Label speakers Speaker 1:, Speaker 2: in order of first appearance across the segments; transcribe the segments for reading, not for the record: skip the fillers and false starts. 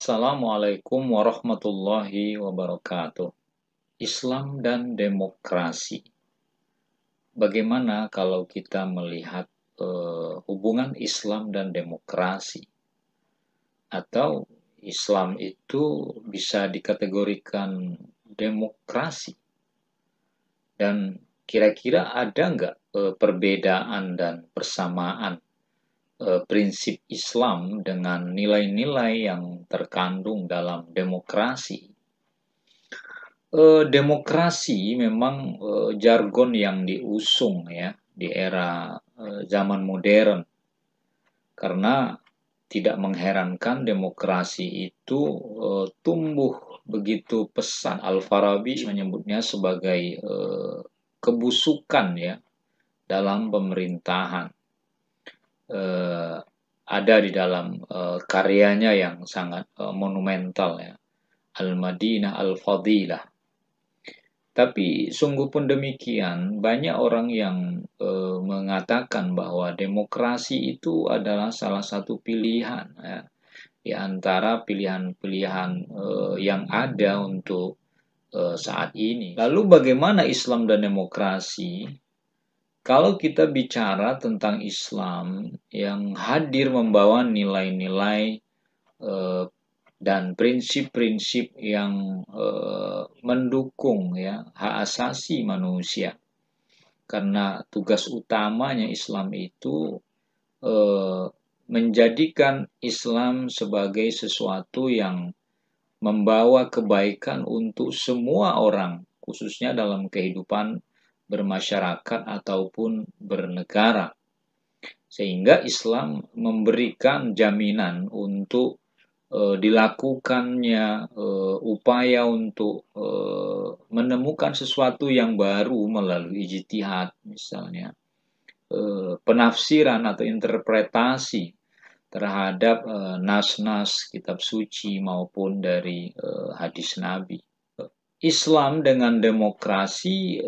Speaker 1: Assalamualaikum warahmatullahi wabarakatuh. Islam dan demokrasi. Bagaimana kalau kita melihat hubungan Islam dan demokrasi? Atau Islam itu bisa dikategorikan demokrasi? Dan kira-kira ada nggak perbedaan dan persamaan prinsip Islam dengan nilai-nilai yang terkandung dalam demokrasi? Demokrasi memang jargon yang diusung ya di era zaman modern, karena tidak mengherankan demokrasi itu tumbuh begitu pesat. Al-Farabi menyebutnya sebagai kebusukan ya dalam pemerintahan. Ada di dalam karyanya yang sangat monumental ya, Al-Madinah Al-Fadilah. Tapi sungguh pun demikian, banyak orang yang mengatakan bahwa demokrasi itu adalah salah satu pilihan ya, di antara pilihan-pilihan yang ada untuk saat ini. Lalu bagaimana Islam dan demokrasi? Kalau kita bicara tentang Islam yang hadir membawa nilai-nilai dan prinsip-prinsip yang mendukung ya hak asasi manusia, karena tugas utamanya Islam itu menjadikan Islam sebagai sesuatu yang membawa kebaikan untuk semua orang, khususnya dalam kehidupan bermasyarakat ataupun bernegara, sehingga Islam memberikan jaminan untuk dilakukannya upaya untuk menemukan sesuatu yang baru melalui ijtihad, misalnya penafsiran atau interpretasi terhadap nas-nas kitab suci maupun dari hadis Nabi. Islam dengan demokrasi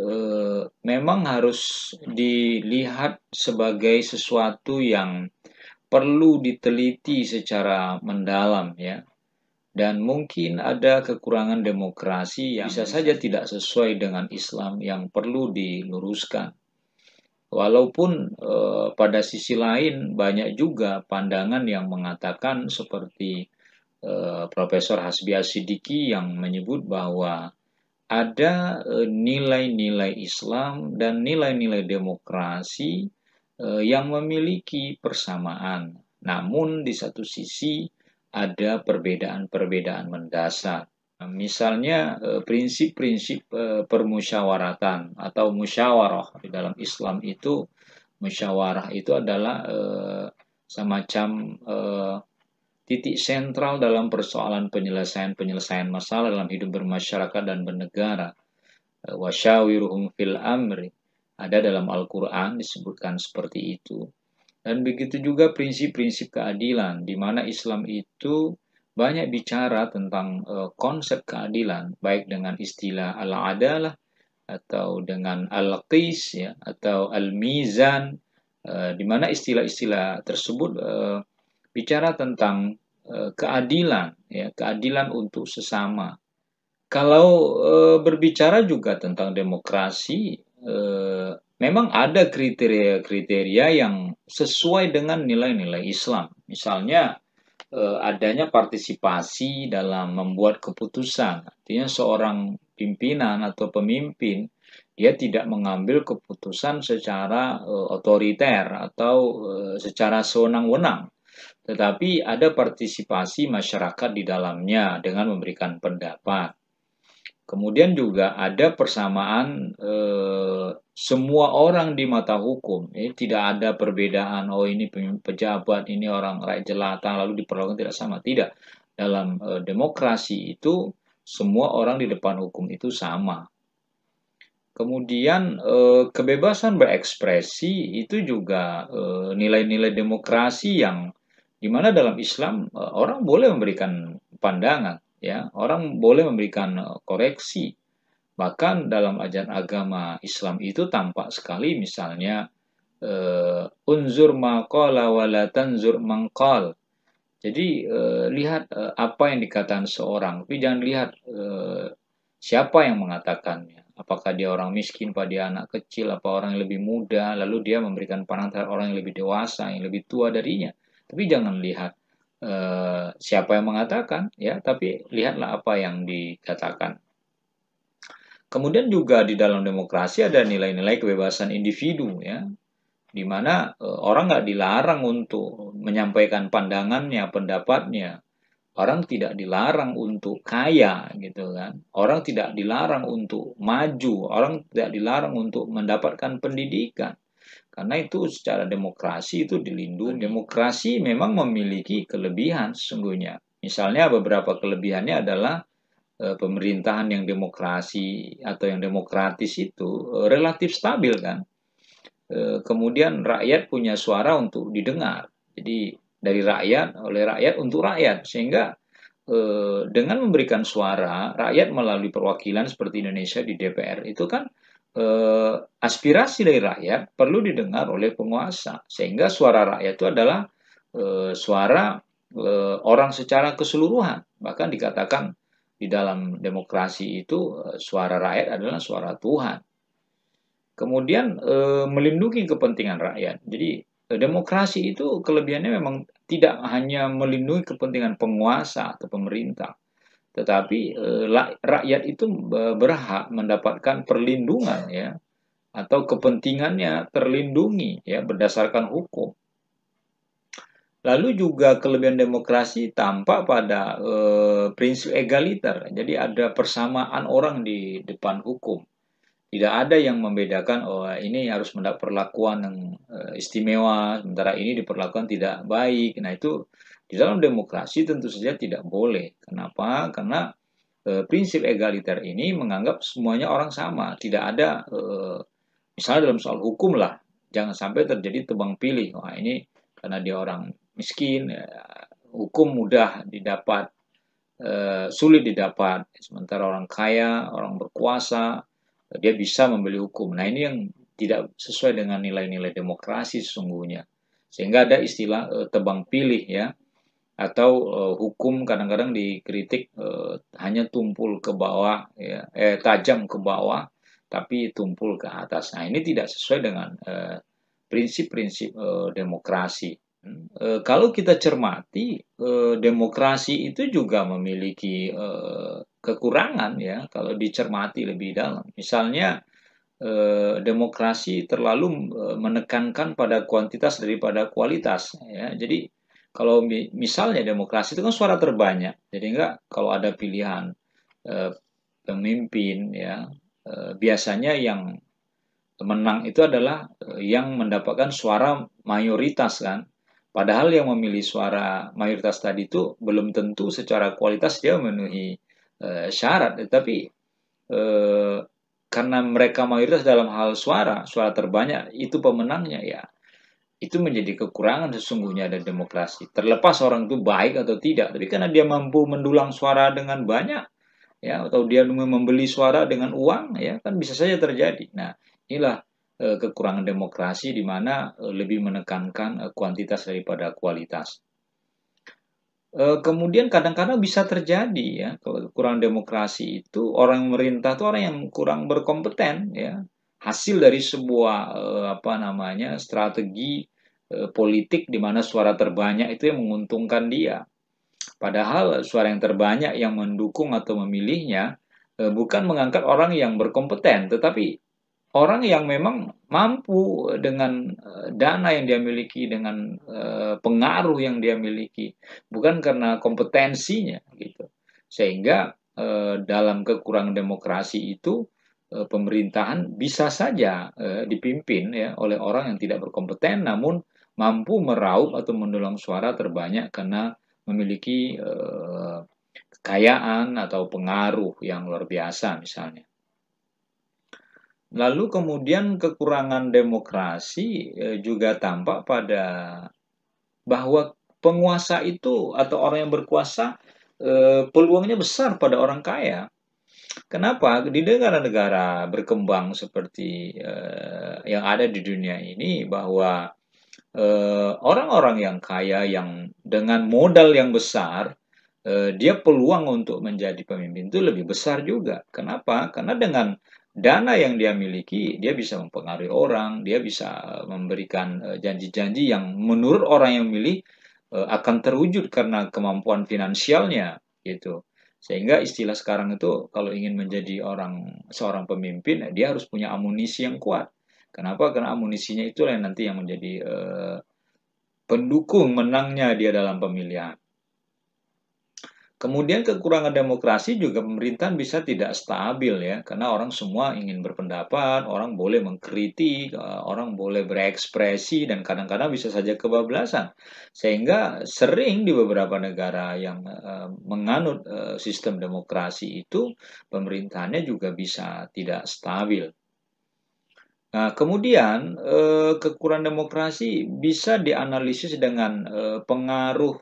Speaker 1: memang harus dilihat sebagai sesuatu yang perlu diteliti secara mendalam ya. Dan mungkin ada kekurangan demokrasi yang bisa saja tidak sesuai dengan Islam yang perlu diluruskan. Walaupun pada sisi lain banyak juga pandangan yang mengatakan seperti Profesor Hasbi Asidiki yang menyebut bahwa ada nilai-nilai Islam dan nilai-nilai demokrasi yang memiliki persamaan. Namun di satu sisi ada perbedaan-perbedaan mendasar. Misalnya prinsip-prinsip permusyawaratan atau musyawarah di dalam Islam itu, musyawarah itu adalah semacam titik sentral dalam persoalan penyelesaian masalah dalam hidup bermasyarakat dan bernegara. Wasyawiruhum fil amri, ada dalam Al-Quran disebutkan seperti itu. Dan begitu juga prinsip-prinsip keadilan, di mana Islam itu banyak bicara tentang konsep keadilan, baik dengan istilah al-adalah atau dengan al-qis ya, atau al-mizan, di mana istilah-istilah tersebut bicara tentang keadilan, ya, keadilan untuk sesama. Kalau berbicara juga tentang demokrasi, memang ada kriteria-kriteria yang sesuai dengan nilai-nilai Islam. Misalnya adanya partisipasi dalam membuat keputusan. Artinya seorang pimpinan atau pemimpin dia tidak mengambil keputusan secara otoriter atau secara sewenang-wenang, tetapi ada partisipasi masyarakat di dalamnya dengan memberikan pendapat. Kemudian juga ada persamaan semua orang di mata hukum. Tidak ada perbedaan, oh ini pejabat, ini orang rakyat jelata, lalu diperlakukan tidak sama. Tidak. Dalam demokrasi itu semua orang di depan hukum itu sama. Kemudian kebebasan berekspresi itu juga nilai-nilai demokrasi yang dimana dalam Islam orang boleh memberikan pandangan. Ya, orang boleh memberikan koreksi. Bahkan dalam ajaran agama Islam itu tampak sekali, misalnya unzur maqala wa la tanzur mangqal. Jadi lihat apa yang dikatakan seorang, tapi jangan lihat siapa yang mengatakannya. Apakah dia orang miskin, apa dia anak kecil, apa orang yang lebih muda, lalu dia memberikan pandangan terhadap orang yang lebih dewasa, yang lebih tua darinya. Tapi jangan lihat siapa yang mengatakan, ya, tapi lihatlah apa yang dikatakan. Kemudian juga di dalam demokrasi ada nilai-nilai kebebasan individu, ya, di mana orang nggak dilarang untuk menyampaikan pandangannya, pendapatnya. Orang tidak dilarang untuk kaya, gitu kan. Orang tidak dilarang untuk maju, orang tidak dilarang untuk mendapatkan pendidikan. Karena itu secara demokrasi itu dilindungi. Demokrasi memang memiliki kelebihan sesungguhnya. Misalnya beberapa kelebihannya adalah pemerintahan yang demokrasi atau yang demokratis itu relatif stabil kan. Kemudian rakyat punya suara untuk didengar. Jadi dari rakyat, oleh rakyat untuk rakyat. Sehingga dengan memberikan suara, rakyat melalui perwakilan seperti Indonesia di DPR, itu kan aspirasi dari rakyat perlu didengar oleh penguasa. Sehingga suara rakyat itu adalah suara orang secara keseluruhan. Bahkan dikatakan di dalam demokrasi itu suara rakyat adalah suara Tuhan. Kemudian melindungi kepentingan rakyat. Jadi demokrasi itu kelebihannya memang tidak hanya melindungi kepentingan penguasa atau pemerintah, tetapi rakyat itu berhak mendapatkan perlindungan, ya, atau kepentingannya terlindungi, ya, berdasarkan hukum. Lalu juga kelebihan demokrasi tampak pada prinsip egaliter. Jadi ada persamaan orang di depan hukum. Tidak ada yang membedakan, oh ini harus mendapat perlakuan yang istimewa, sementara ini diperlakukan tidak baik. Nah itu di dalam demokrasi tentu saja tidak boleh. Kenapa? Karena prinsip egaliter ini menganggap semuanya orang sama. Tidak ada, misalnya dalam soal hukum lah, jangan sampai terjadi tebang pilih. Wah ini karena dia orang miskin, ya, hukum mudah didapat, sulit didapat. Sementara orang kaya, orang berkuasa, dia bisa membeli hukum. Nah ini yang tidak sesuai dengan nilai-nilai demokrasi sesungguhnya. Sehingga ada istilah tebang pilih, ya, atau hukum kadang-kadang dikritik hanya tumpul ke bawah, ya, tajam ke bawah, tapi tumpul ke atas. Nah ini tidak sesuai dengan prinsip-prinsip demokrasi. Kalau kita cermati, demokrasi itu juga memiliki kekurangan, ya, kalau dicermati lebih dalam. Misalnya demokrasi terlalu menekankan pada kuantitas daripada kualitas, ya. Jadi kalau misalnya demokrasi itu kan suara terbanyak, jadi enggak kalau ada pilihan eh, pemimpin, ya, biasanya yang menang itu adalah yang mendapatkan suara mayoritas kan. Padahal yang memilih suara mayoritas tadi itu belum tentu secara kualitas dia memenuhi syarat, tetapi eh, karena mereka mayoritas dalam hal suara, suara terbanyak itu pemenangnya, ya. Itu menjadi kekurangan sesungguhnya dari demokrasi. Terlepas orang itu baik atau tidak, tapi karena dia mampu mendulang suara dengan banyak, ya, atau dia membeli suara dengan uang, ya, kan bisa saja terjadi. Nah, inilah kekurangan demokrasi di mana lebih menekankan kuantitas daripada kualitas. Kemudian kadang-kadang bisa terjadi, ya, kekurangan demokrasi itu orang yang merintah itu orang yang kurang berkompeten, ya. Hasil dari sebuah apa namanya strategi politik di mana suara terbanyak itu yang menguntungkan dia. Padahal suara yang terbanyak yang mendukung atau memilihnya bukan mengangkat orang yang berkompeten, tetapi orang yang memang mampu dengan dana yang dia miliki, dengan pengaruh yang dia miliki, bukan karena kompetensinya, gitu. Sehingga dalam kekurangan demokrasi itu pemerintahan bisa saja dipimpin, ya, oleh orang yang tidak berkompeten, namun mampu meraup atau mendulang suara terbanyak karena memiliki kekayaan atau pengaruh yang luar biasa misalnya. Lalu kemudian kekurangan demokrasi juga tampak pada bahwa penguasa itu atau orang yang berkuasa peluangnya besar pada orang kaya. Kenapa? Di negara-negara berkembang seperti yang ada di dunia ini, bahwa orang-orang yang kaya yang dengan modal yang besar, dia peluang untuk menjadi pemimpin itu lebih besar juga. Kenapa? Karena dengan dana yang dia miliki, dia bisa mempengaruhi orang, dia bisa memberikan janji-janji yang menurut orang yang milih akan terwujud karena kemampuan finansialnya gitu. Sehingga istilah sekarang itu kalau ingin menjadi seorang pemimpin, dia harus punya amunisi yang kuat. Kenapa? Karena amunisinya itulah yang nanti yang menjadi pendukung menangnya dia dalam pemilihan. Kemudian kekurangan demokrasi juga pemerintahan bisa tidak stabil ya, karena orang semua ingin berpendapat, orang boleh mengkritik, orang boleh berekspresi dan kadang-kadang bisa saja kebablasan. Sehingga sering di beberapa negara yang menganut sistem demokrasi itu pemerintahannya juga bisa tidak stabil. Nah, kemudian kekurangan demokrasi bisa dianalisis dengan pengaruh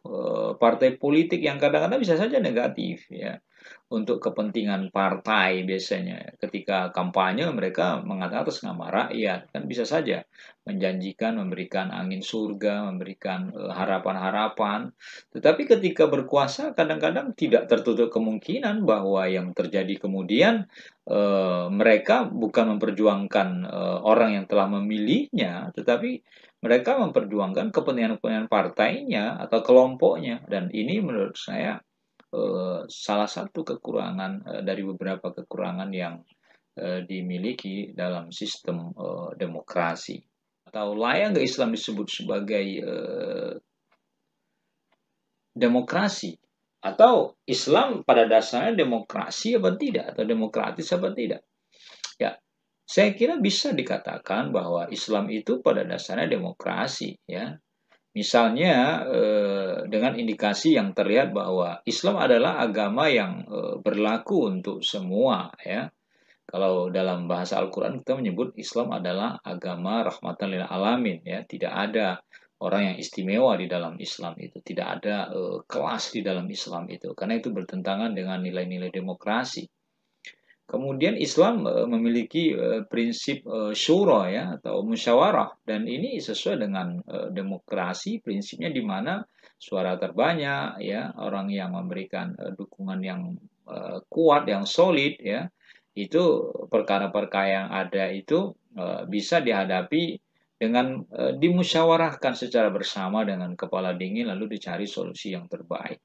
Speaker 1: partai politik yang kadang-kadang bisa saja negatif ya untuk kepentingan partai biasanya. Ketika kampanye mereka mengatakan atas nama rakyat kan bisa saja menjanjikan memberikan angin surga, memberikan harapan-harapan. Tetapi ketika berkuasa kadang-kadang tidak tertutup kemungkinan bahwa yang terjadi kemudian mereka bukan memperjuangkan orang yang telah memilihnya, tetapi mereka memperjuangkan kepentingan-kepentingan partainya atau kelompoknya. Dan ini menurut saya salah satu kekurangan dari beberapa kekurangan yang dimiliki dalam sistem demokrasi. Atau layak nggak Islam disebut sebagai demokrasi? Atau Islam pada dasarnya demokrasi apa tidak? Atau demokratis apa tidak? Ya, saya kira bisa dikatakan bahwa Islam itu pada dasarnya demokrasi, ya. Misalnya dengan indikasi yang terlihat bahwa Islam adalah agama yang berlaku untuk semua, ya. Kalau dalam bahasa Al-Quran kita menyebut Islam adalah agama rahmatan lil alamin, ya. Tidak ada orang yang istimewa di dalam Islam itu, tidak ada kelas di dalam Islam itu, karena itu bertentangan dengan nilai-nilai demokrasi. Kemudian Islam memiliki prinsip syura ya atau musyawarah dan ini sesuai dengan demokrasi prinsipnya di mana suara terbanyak ya orang yang memberikan dukungan yang kuat yang solid ya itu perkara-perkara yang ada itu bisa dihadapi dengan dimusyawarahkan secara bersama dengan kepala dingin lalu dicari solusi yang terbaik.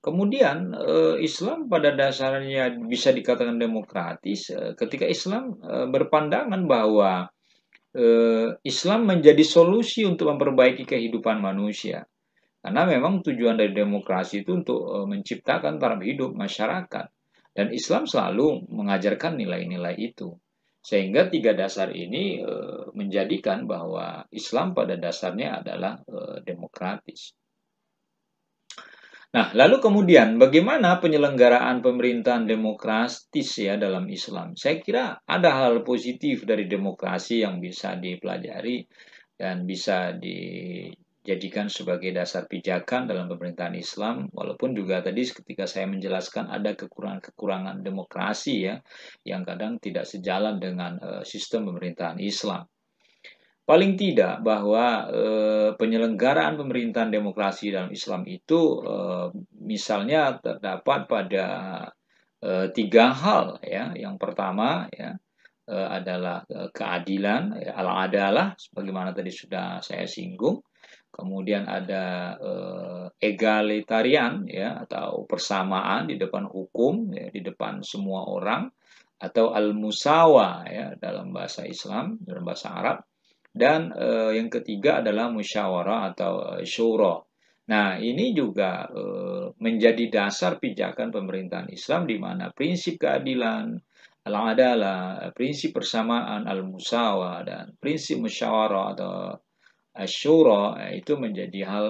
Speaker 1: Kemudian Islam pada dasarnya bisa dikatakan demokratis ketika Islam berpandangan bahwa Islam menjadi solusi untuk memperbaiki kehidupan manusia. Karena memang tujuan dari demokrasi itu untuk menciptakan taraf hidup masyarakat. Dan Islam selalu mengajarkan nilai-nilai itu. Sehingga tiga dasar ini menjadikan bahwa Islam pada dasarnya adalah demokratis. Nah, lalu kemudian bagaimana penyelenggaraan pemerintahan demokratis ya dalam Islam? Saya kira ada hal positif dari demokrasi yang bisa dipelajari dan bisa dijadikan sebagai dasar pijakan dalam pemerintahan Islam. Walaupun juga tadi ketika saya menjelaskan ada kekurangan-kekurangan demokrasi ya yang kadang tidak sejalan dengan sistem pemerintahan Islam. Paling tidak bahwa penyelenggaraan pemerintahan demokrasi dalam Islam itu misalnya terdapat pada tiga hal ya. Yang pertama ya adalah keadilan, ya, al-adalah sebagaimana tadi sudah saya singgung. Kemudian ada egalitarian ya atau persamaan di depan hukum ya, di depan semua orang atau al-musawa ya dalam bahasa Islam, dalam bahasa Arab. Dan yang ketiga adalah musyawarah atau syura. Nah, ini juga menjadi dasar pijakan pemerintahan Islam di mana prinsip keadilan, al-adalah, prinsip persamaan, al-musawa, dan prinsip musyawarah atau syura itu menjadi hal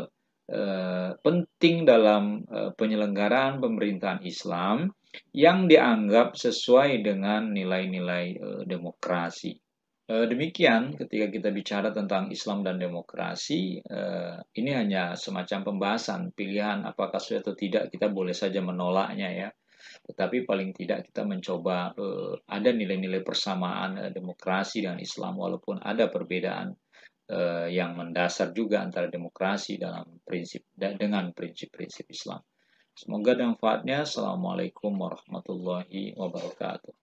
Speaker 1: penting dalam penyelenggaraan pemerintahan Islam yang dianggap sesuai dengan nilai-nilai demokrasi. Demikian ketika kita bicara tentang Islam dan demokrasi, ini hanya semacam pembahasan pilihan apakah sesuai atau tidak kita boleh saja menolaknya ya. Tetapi paling tidak kita mencoba ada nilai-nilai persamaan demokrasi dengan Islam walaupun ada perbedaan yang mendasar juga antara demokrasi dalam dengan prinsip-prinsip Islam. Semoga ada manfaatnya. Assalamualaikum warahmatullahi wabarakatuh.